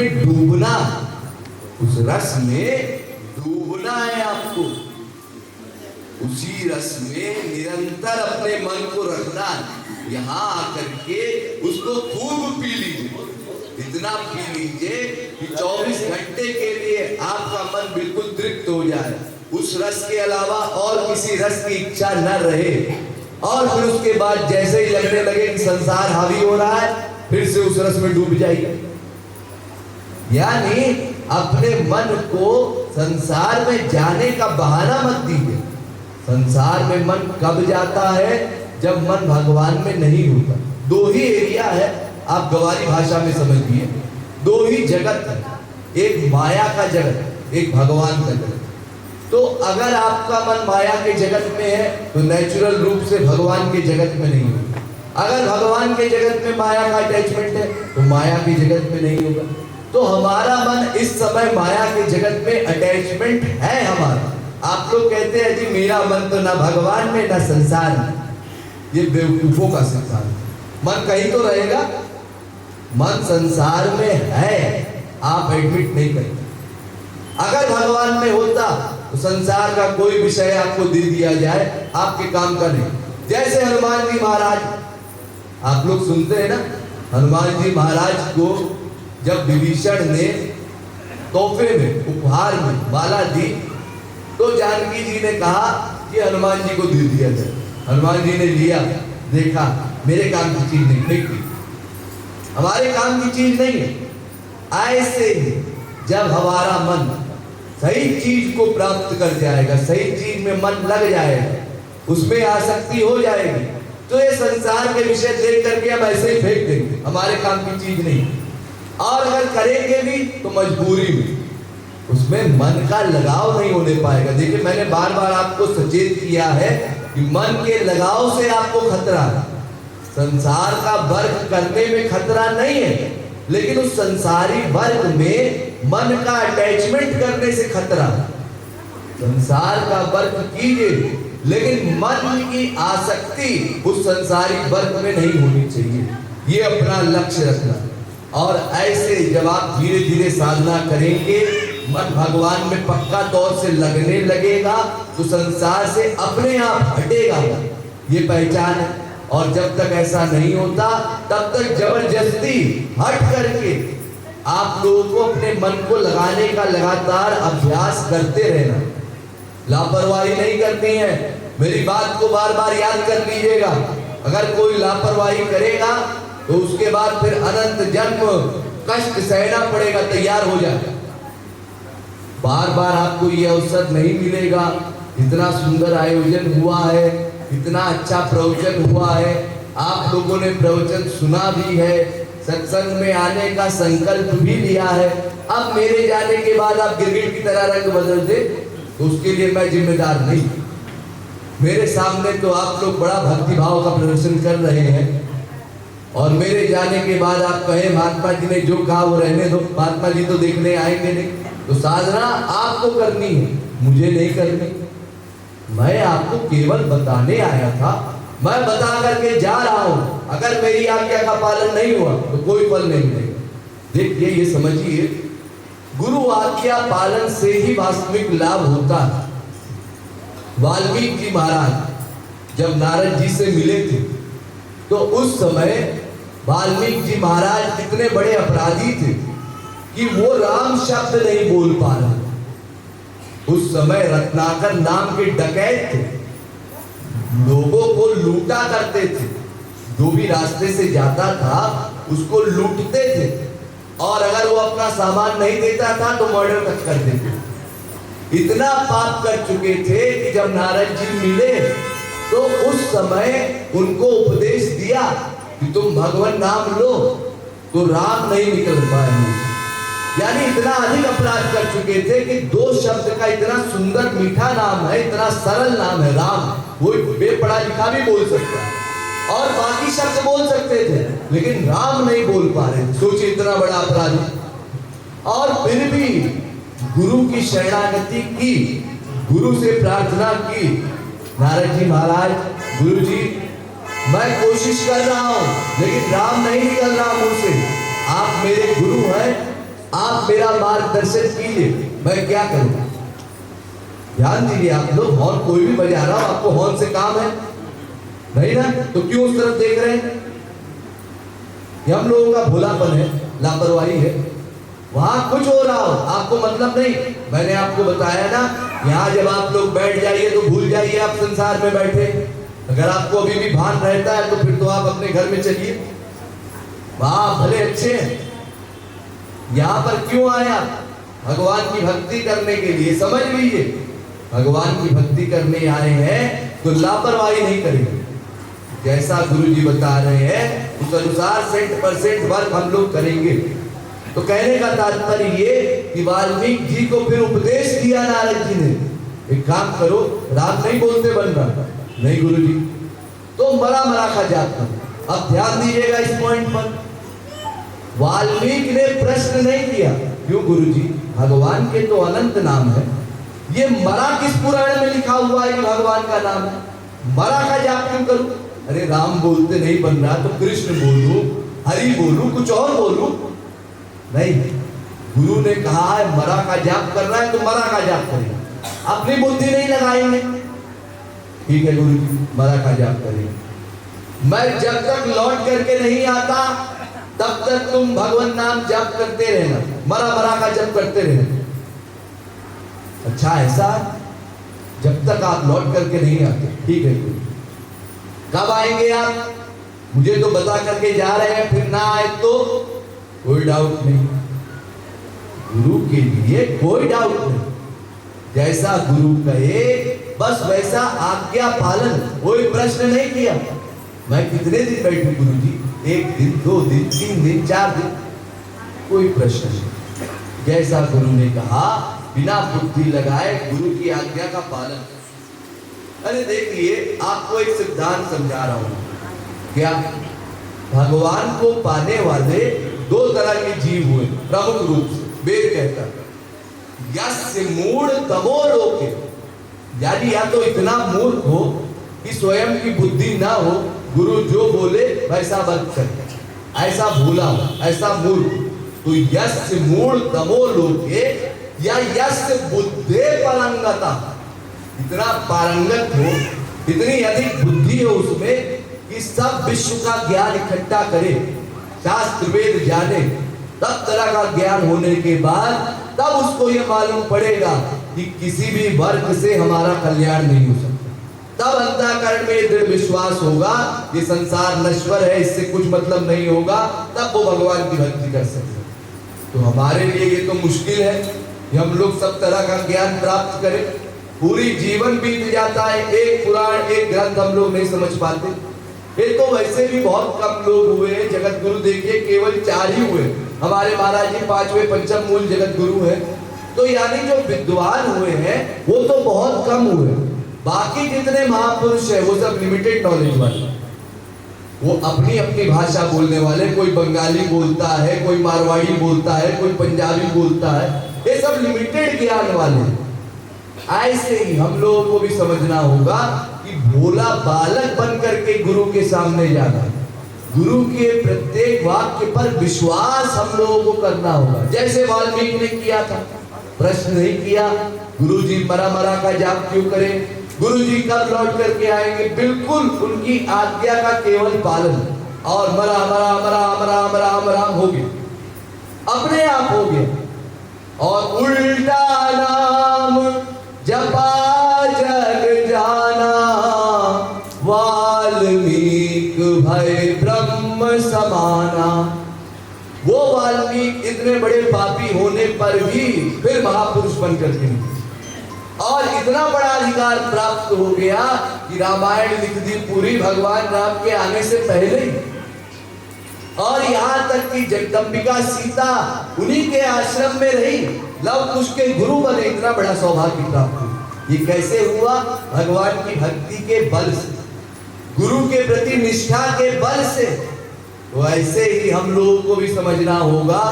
में डूबना, उस रस में डूबना है आपको, उसी रस में निरंतर अपने मन को रखना है। यहाँ आकर के उसको खूब पी लीजिए, इतना पी लीजिए कि 24 घंटे के लिए आपका मन बिल्कुल तृप्त हो जाए, उस रस के अलावा और किसी रस की इच्छा न रहे। और फिर उसके बाद जैसे ही लगने लगे कि संसार हावी हो रहा है, फिर से उस रस में डूब जाइए। यानी अपने मन को संसार में जाने का बहाना मत दीजिए। संसार में मन कब जाता है? जब मन भगवान में नहीं होता। दो ही एरिया है, आप गवारी भाषा में समझिए, दो ही जगत है, एक माया का जगत, एक भगवान का जगत। तो अगर आपका मन माया के जगत में है तो नेचुरल रूप से भगवान के जगत में नहीं होगा। अगर भगवान के जगत में माया का अटैचमेंट है तो माया के जगत में नहीं होगा। तो हमारा मन इस समय माया के जगत में अटैचमेंट है हमारा। आप लोग कहते हैं जी मेरा मन तो ना भगवान में ना संसार में, ये बेवकूफों का संसार। मन कहीं तो रहेगा, मन संसार में है, आप एडमिट नहीं करते। अगर भगवान में होता तो संसार का कोई विषय आपको दे दिया जाए, आपके काम का नहीं। जैसे हनुमान जी महाराज, आप लोग सुनते हैं ना, हनुमान जी महाराज को जब विभीषण ने तोहफे में, उपहार में माला दी, तो जानकी जी ने कहा कि हनुमान जी को दे दिया जाए। हनुमान जी ने लिया, देखा मेरे काम की चीज नहीं, फेंक दी, हमारे काम की चीज नहीं है। ऐसे ही जब हमारा मन सही चीज को प्राप्त कर जाएगा, सही चीज में मन लग जाएगा, उसमें आसक्ति हो जाएगी, तो ये संसार के विषय देख करके हम ऐसे ही फेंक देंगे, हमारे काम की चीज नहीं। और अगर करेंगे भी तो मजबूरी में, उसमें मन का लगाव नहीं होने पाएगा। देखिए मैंने बार बार आपको सचेत किया है कि मन के लगाव से आपको खतरा है। संसार का वर्ग करने में खतरा नहीं है, लेकिन उस संसारी वर्ग में मन का अटैचमेंट करने से खतरा है। संसार का वर्ग कीजिए, लेकिन मन की आसक्ति उस संसारी वर्ग में नहीं होनी चाहिए, ये अपना लक्ष्य रखना। और ऐसे जब आप धीरे धीरे साधना करेंगे, मन भगवान में पक्का तौर से लगने लगेगा, तो संसार से अपने आप हटेगा, ये पहचान है। और जब तक ऐसा नहीं होता तब तक जबरदस्ती हट करके आप लोगों को अपने मन को लगाने का लगातार अभ्यास करते रहना। लापरवाही नहीं करनी है, मेरी बात को बार बार याद कर लीजिएगा। अगर कोई लापरवाही करेगा तो उसके बाद फिर अनंत जन्म कष्ट सहना पड़ेगा, तैयार हो जाए। बार बार आपको ये अवसर नहीं मिलेगा। इतना सुंदर आयोजन हुआ है, इतना अच्छा प्रवचन हुआ है, आप लोगों ने प्रवचन सुना भी है, सत्संग में आने का संकल्प भी लिया है। अब मेरे जाने के बाद आप गिरगिट की तरह रंग बदल दे तो उसके लिए मैं जिम्मेदार नहीं। मेरे सामने तो आप लोग बड़ा भक्तिभाव का प्रदर्शन कर रहे हैं, और मेरे जाने के बाद आप कहें महात्मा जी ने जो कहा वो रहने दो, महात्मा जी तो देखने आएंगे नहीं। तो साधना आपको करनी है, मुझे नहीं करनी। मैं आपको केवल बताने आया था, मैं बता करके जा रहा हूं। अगर मेरी आज्ञा का पालन नहीं हुआ तो कोई फल नहीं मिलेगा। देखिए ये समझिए, गुरु आज्ञा पालन से ही वास्तविक लाभ होता है। वाल्मीकि जी महाराज जब नारद जी से मिले थे, तो उस समय वाल्मीकि जी महाराज कितने बड़े अपराधी थे कि वो राम शब्द नहीं बोल पा रहे। उस समय रत्नाकर नाम के डकैत थे, लोगों को लूटा करते थे, जो भी रास्ते से जाता था उसको लूटते थे, और अगर वो अपना सामान नहीं देता था तो मर्डर तक कर देते। इतना पाप कर चुके थे कि जब नारद जी मिले तो उस समय उनको उपदेश दिया कि तुम भगवान नाम लो, तो राम नहीं निकल पाए। यानी इतना अधिक अपराध कर चुके थे कि दो शब्द का इतना सुंदर मीठा नाम है, इतना सरल नाम है राम, वो बेपढ़ा लिखा भी बोल सकता है और बाकी शब्द बोल सकते थे, लेकिन राम नहीं बोल पा रहे। सोचिए इतना बड़ा अपराध। और फिर भी गुरु की शरणागति की, गुरु से प्रार्थना की, नारद जी महाराज, गुरु जी मैं कोशिश कर रहा हूं लेकिन राम नहीं निकल रहा मुझसे, आप मेरे गुरु हैं, आप मेरा मार्गदर्शन कीजिए, मैं क्या करूं। ध्यान दीजिए आप लोग, हॉर्न कोई भी बजा रहा हो, आपको हॉर्न से काम है नहीं ना, तो क्यों उस तरफ देख रहे हैं? ये हम लोगों का भोलापन है, लापरवाही है। वहां कुछ हो रहा हो आपको मतलब नहीं। मैंने आपको बताया ना, यहाँ जब आप लोग बैठ जाइए तो भूल जाइए आप संसार में बैठे। अगर आपको अभी भी भान रहता है तो फिर तो आप अपने घर में चलिए, वहां भले अच्छे हैं। यहाँ पर क्यों आए आप? भगवान की भक्ति करने के लिए। समझ लीजिए, भगवान की भक्ति करने आए हैं तो लापरवाही नहीं करेंगे। जैसा गुरु जी बता रहे हैं उस अनुसार 100% वर्क हम लोग करेंगे। तो कहने का तात्पर्य ये कि वाल्मीकि जी को फिर उपदेश दिया नारद जी ने, एक काम करो, राम नहीं बोलते बन रहा, नहीं गुरु जी, तो मरा मरा का जाप करो। अब ध्यान दीजिएगा इस पॉइंट पर। वाल्मीकि ने प्रश्न नहीं किया, क्यों गुरु जी, भगवान के तो अनंत नाम है, ये मरा किस पुराण में लिखा हुआ है कि भगवान का नाम है, मरा का जाप क्यों करूं? अरे राम बोलते नहीं बन रहा तो कृष्ण बोलूं, हरि बोलूं, कुछ और बोलूं? नहीं, गुरु ने कहा है मरा का जाप कर रहा है तो मरा का जाप करेंगे, अपनी बुद्धि नहीं लगाएंगे। ठीक है गुरु जी, मरा का जाप करेंगे। मैं जब तक लौट करके नहीं आता तब तक तुम भगवान नाम जाप करते रहना, मरा मरा का जप करते रहना। अच्छा ऐसा, जब तक आप लौट करके नहीं आते। ठीक है गुरु, कब आएंगे आप? मुझे तो बता करके जा रहे हैं, फिर ना आए तो कोई डाउट नहीं, गुरु के लिए कोई डाउट नहीं। जैसा गुरु कहे बस वैसा आज्ञा पालन, कोई प्रश्न नहीं किया। मैं कितने दिन बैठूं गुरु जी, 1 दिन 2 दिन 3 दिन 4 दिन, कोई प्रश्न नहीं। जैसा गुरु ने कहा बिना बुद्धि लगाए गुरु की आज्ञा का पालन। अरे देखिए, आपको एक सिद्धांत समझा रहा हूं। क्या? भगवान को पाने वाले 2 तरह के जीव हुए प्रमुख रूप से। वेद कहता है यस्य मूढ़ तमो लोके, यानी या तो इतना मूर्ख हो कि स्वयं की बुद्धि ना हो, गुरु जो बोले वैसा वर्त करे, ऐसा भूला हो, ऐसा मूर्ख। तो यस्य मूढ़ तमो लोके या यस्य बुद्धे परंगता, इतना पारंगत हो, इतनी अधिक बुद्धि हो उसमें कि सब विश्व का ज्ञान इकट्ठा करे, शास्त्र वेद जाने, तब तरह का ज्ञान होने के बाद तब उसको ये मालूम पड़ेगा कि किसी भी वर्ग से हमारा कल्याण नहीं हो सकता। तब अंतःकरण में दृढ़ विश्वास होगा ये संसार नश्वर है, इससे कुछ मतलब नहीं होगा, तब वो भगवान की भक्ति कर सकते। तो हमारे लिए ये तो मुश्किल है कि हम लोग सब तरह का ज्ञान प्राप्त करें। पूरी जीवन बीत जाता है, एक पुराण एक ग्रंथ हम लोग नहीं समझ पाते। ये तो वैसे भी बहुत कम लोग हुए हैं। जगत गुरु देखिए केवल 4 ही हुए, हमारे महाराज जी 5वें पंचम मूल जगत गुरु हैं। तो यानी जो विद्वान हुए हैं वो तो बहुत कम हुए, बाकी जितने महापुरुष हैं वो सब लिमिटेड नॉलेज वाले, वो अपनी अपनी भाषा बोलने वाले, कोई बंगाली बोलता है, कोई मारवाड़ी बोलता है, कोई पंजाबी बोलता है, ये सब लिमिटेड ज्ञान वाले। ऐसे ही हम लोगों को भी समझना होगा कि भोला बालक बन करके गुरु के सामने जाना, गुरु के प्रत्येक वाक्य पर विश्वास हम लोगों को करना होगा। जैसे वाल्मीकि ने किया था, प्रश्न नहीं किया गुरु जी मरा मरा का जाप क्यों करें, गुरु जी कब लौट करके आएंगे, बिल्कुल उनकी आज्ञा का केवल पालन, और मरा मरा मरा मरा मरा मरा हो गया, अपने आप हो गया। और उल्टा नाम जपा जग जाना, वाल्मीकि भय ब्रह्म समाना। वो वाल्मीकि इतने बड़े पापी होने पर भी फिर महापुरुष बनकर के, और इतना बड़ा अधिकार प्राप्त हो गया कि रामायण लिख दी पूरी भगवान राम के आने से पहले ही। और यहाँ तक कि जगदम्बिका सीता उन्हीं के आश्रम में रही, लव कुश के गुरु बने, इतना बड़ा सौभाग्य प्राप्त हुआ। ये कैसे हुआ? भगवान की भक्ति के बल से, गुरु के प्रति निष्ठा के बल से। तो ऐसे ही हम लोगों को भी समझना होगा,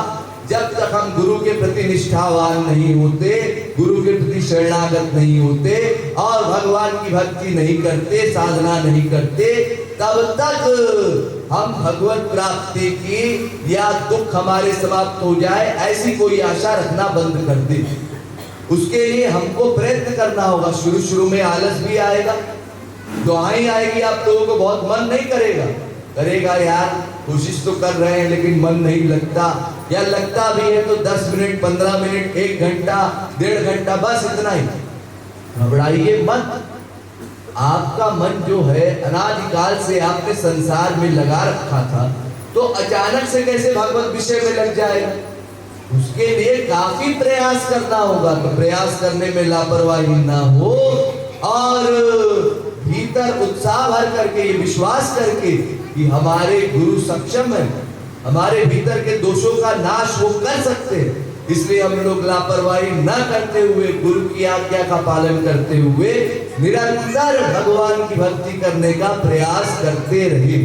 जब तक हम गुरु के प्रति निष्ठावान नहीं होते, गुरु के प्रति शरणागत नहीं होते और भगवान की भक्ति नहीं करते, साधना नहीं करते, तब तक हम भगवत प्राप्ति की या दुख हमारे समाप्त हो जाए ऐसी कोई आशा रखना बंद कर दे। उसके लिए हमको प्रयत्न करना होगा। शुरू शुरू में आलस भी आएगा, दुआएं आएगी, आप लोगों को बहुत मन नहीं करेगा यार, कोशिश तो कर रहे हैं लेकिन मन नहीं लगता, या लगता भी है तो 10 मिनट 15 मिनट 1 घंटा 1.5 घंटा, बस इतना ही। घबराइए मत। आपका मन जो है अनादिकाल से आपने संसार में लगा रखा था, तो अचानक से कैसे भगवत विषय में लग जाएगा? उसके लिए काफी प्रयास करना होगा। तो प्रयास करने में लापरवाही ना हो और भीतर उत्साह भर करके, ये विश्वास करके कि हमारे गुरु सक्षम है, हमारे भीतर के दोषों का नाश वो कर सकते हैं, इसलिए हम लोग लापरवाही न करते हुए, गुरु की आज्ञा का पालन करते हुए निरंतर भगवान की भक्ति करने का प्रयास करते रहे।